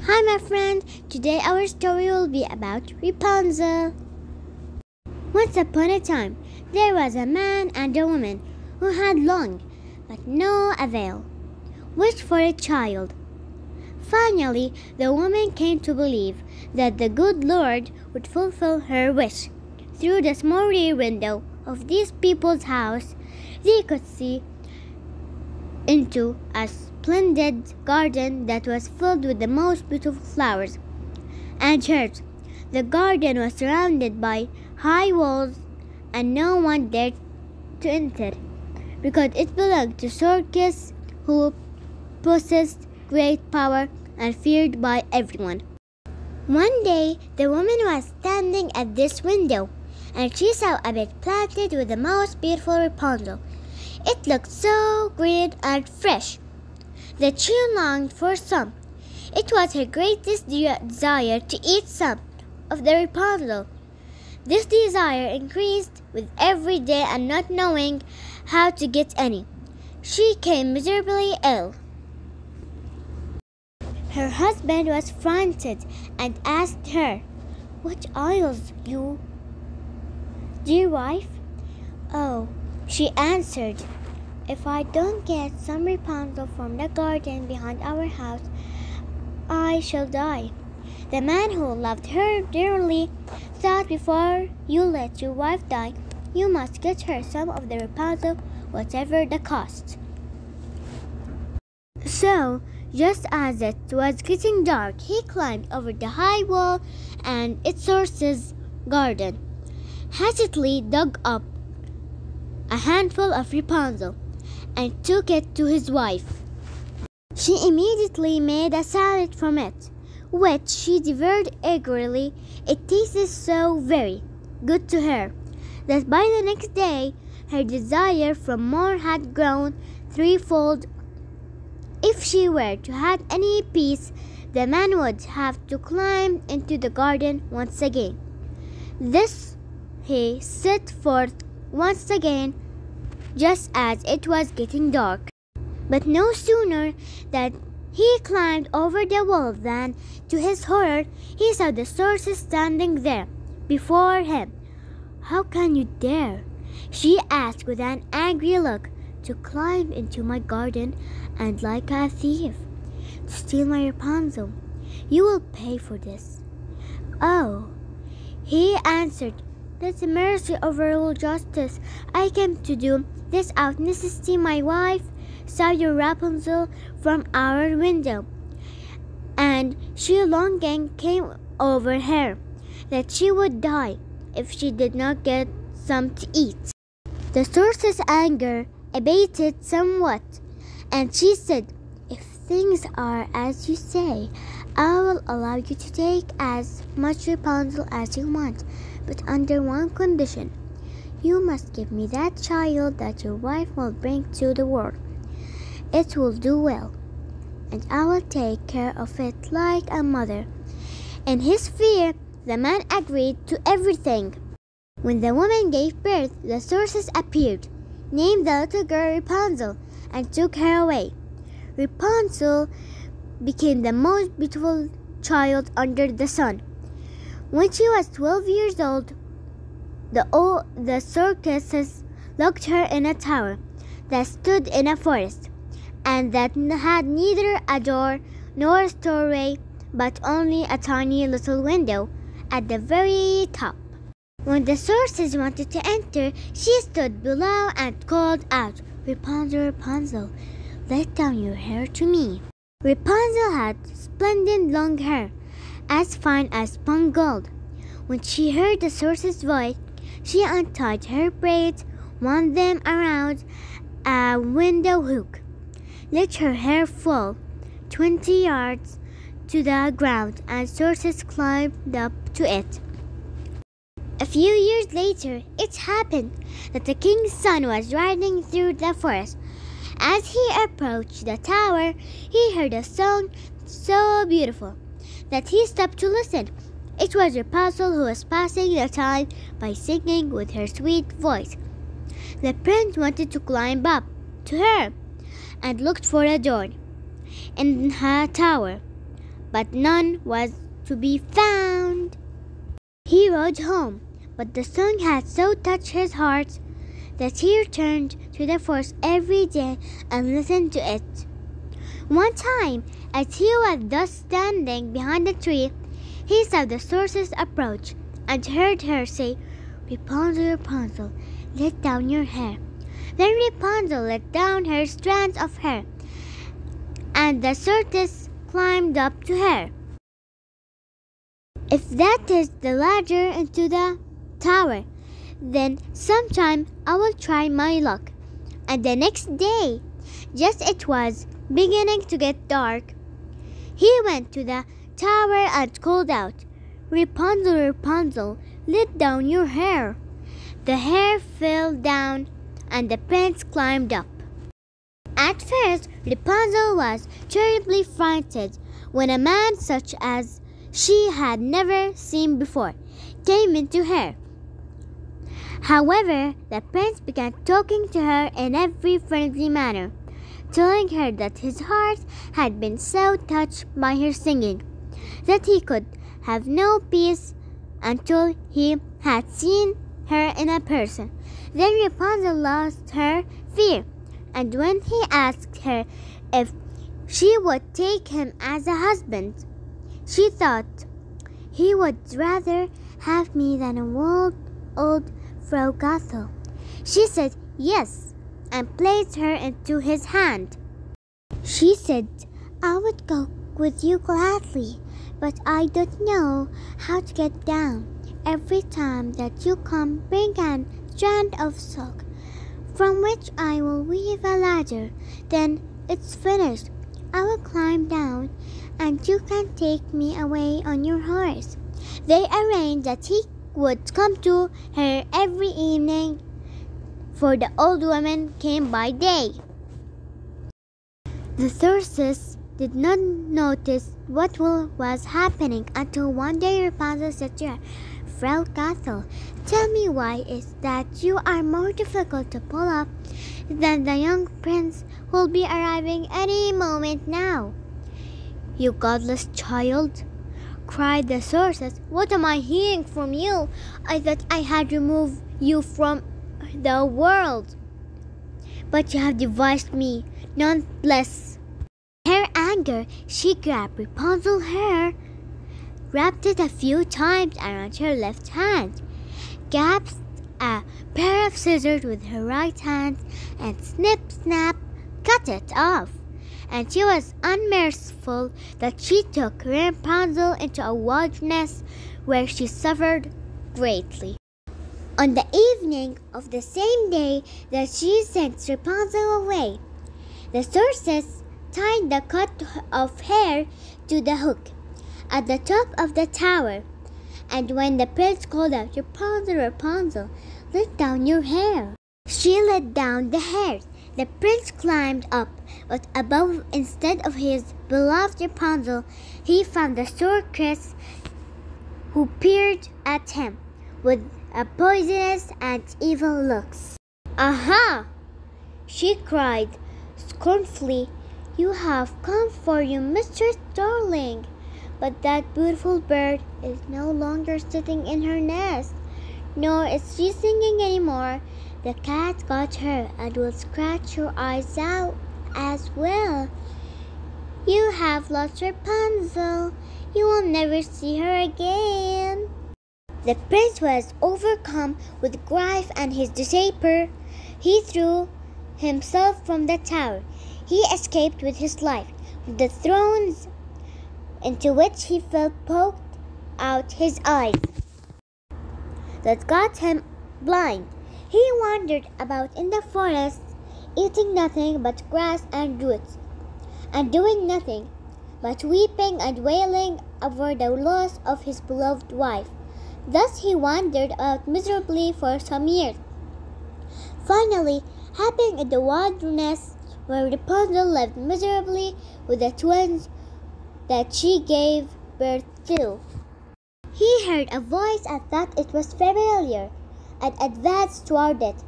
Hi my friend, today our story will be about Rapunzel. Once upon a time, there was a man and a woman who had long, but no avail, wished for a child. Finally, the woman came to believe that the good Lord would fulfill her wish. Through the small rear window of these people's house, they could see into a splendid garden that was filled with the most beautiful flowers and herbs. The garden was surrounded by high walls, and no one dared to enter, because it belonged to Circus, who possessed great power and feared by everyone. One day, the woman was standing at this window, and she saw a bed planted with the most beautiful Rapunzel. It looked so green and fresh that she longed for some. It was her greatest desire to eat some of the Rapunzel. This desire increased with every day, and not knowing how to get any, she became miserably ill. Her husband was frightened and asked her, "What ails you, dear wife?" "Oh," she answered, "if I don't get some Rapunzel from the garden behind our house, I shall die." The man, who loved her dearly, thought, "Before you let your wife die, you must get her some of the Rapunzel, whatever the cost." So, just as it was getting dark, he climbed over the high wall and its source's garden, hastily dug up a handful of Rapunzel, and took it to his wife. She immediately made a salad from it, which she devoured eagerly. It tasted so very good to her that by the next day her desire for more had grown threefold. If she were to have any peace, the man would have to climb into the garden once again. This he set forth once again, just as it was getting dark. But no sooner that he climbed over the wall than, to his horror, he saw the sorceress standing there before him. "How can you dare," she asked with an angry look, "to climb into my garden and, like a thief, to steal my Rapunzel? You will pay for this." "Oh," he answered, "let mercy overrule justice. I came to do this out of necessity. My wife saw your Rapunzel from our window, and she longing came over her that she would die if she did not get some to eat." The sorceress' anger abated somewhat, and she said, "If things are as you say, I will allow you to take as much Rapunzel as you want, but under one condition. You must give me that child that your wife will bring to the world. It will do well, and I will take care of it like a mother." In his fear, the man agreed to everything. When the woman gave birth, the sorceress appeared, named the little girl Rapunzel, and took her away. Rapunzel became the most beautiful child under the sun. When she was 12 years old, the circus locked her in a tower that stood in a forest, and that had neither a door nor a doorway, but only a tiny little window at the very top. When the sorceress wanted to enter, she stood below and called out, "Rapunzel, Rapunzel, let down your hair to me." Rapunzel had splendid long hair, as fine as spun gold. When she heard the sorceress' voice, she untied her braids, wound them around a window hook, let her hair fall 20 yards to the ground, and sorceress climbed up to it. A few years later, it happened that the king's son was riding through the forest. As he approached the tower, he heard a song so beautiful that he stopped to listen. It was Rapunzel, who was passing the time by singing with her sweet voice. The prince wanted to climb up to her and looked for a door in her tower, but none was to be found. He rode home, but the song had so touched his heart that he returned to the forest every day and listened to it. One time, as he was thus standing behind a tree, he saw the sorceress approach and heard her say, "Rapunzel, Rapunzel, let down your hair." Then Rapunzel let down her strands of hair, and the sorceress climbed up to her. "If that is the ladder into the tower, then sometime I will try my luck." And the next day, just as it was beginning to get dark, he went to the tower and called out, "Rapunzel, Rapunzel, let down your hair." The hair fell down and the prince climbed up. At first, Rapunzel was terribly frightened when a man such as she had never seen before came into her. However, the prince began talking to her in every friendly manner, telling her that his heart had been so touched by her singing that he could have no peace until he had seen her in a person. Then Rapunzel lost her fear, and when he asked her if she would take him as a husband, she thought he would rather have me than a old Frau Gothel. She said yes, and placed her into his hand. She said, "I would go with you gladly, but I don't know how to get down. Every time that you come, bring a strand of silk, from which I will weave a ladder. Then it's finished. I will climb down, and you can take me away on your horse." They arranged that he would come to her every evening, for the old woman came by day. The sorceress did not notice what was happening until one day Rapunzel said to her, "Frau Gothel, tell me why is that you are more difficult to pull up than the young prince who will be arriving any moment now?" "You godless child," cried the sorceress, "what am I hearing from you? I thought I had removed you from the world, but you have devised me none less." In her anger, she grabbed Rapunzel's hair, wrapped it a few times around her left hand, grasped a pair of scissors with her right hand, and snip, snap, cut it off. And she was unmerciful that she took Rapunzel into a wilderness where she suffered greatly. On the evening of the same day that she sent Rapunzel away, the sorceress tied the cut of hair to the hook at the top of the tower, and when the prince called out, "Rapunzel, Rapunzel, let down your hair," she let down the hair. The prince climbed up, but above, instead of his beloved Rapunzel, he found the sorceress, who peered at him with a poisonous and evil looks. "Aha!" she cried scornfully. "You have come for your mistress, darling. But that beautiful bird is no longer sitting in her nest, nor is she singing anymore. The cat got her and will scratch your eyes out as well. You have lost Rapunzel. You will never see her again." The prince was overcome with grief and his despair. He threw himself from the tower. He escaped with his life. The thorns into which he fell poked out his eyes that got him blind. He wandered about in the forest, eating nothing but grass and roots, and doing nothing but weeping and wailing over the loss of his beloved wife. Thus he wandered about miserably for some years, finally happening in the wilderness where Rapunzel lived miserably with the twins that she gave birth to. He heard a voice and thought it was familiar, and advanced toward it.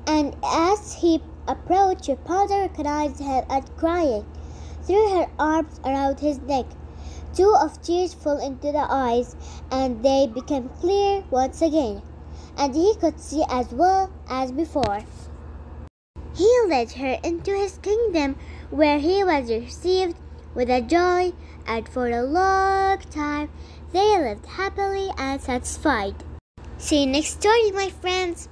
And as he approached, Rapunzel recognized him and crying, threw her arms around his neck, Two of tears fell into the eyes, and they became clear once again, and he could see as well as before. He led her into his kingdom, where he was received with a joy, and for a long time they lived happily and satisfied. See you next story, my friends.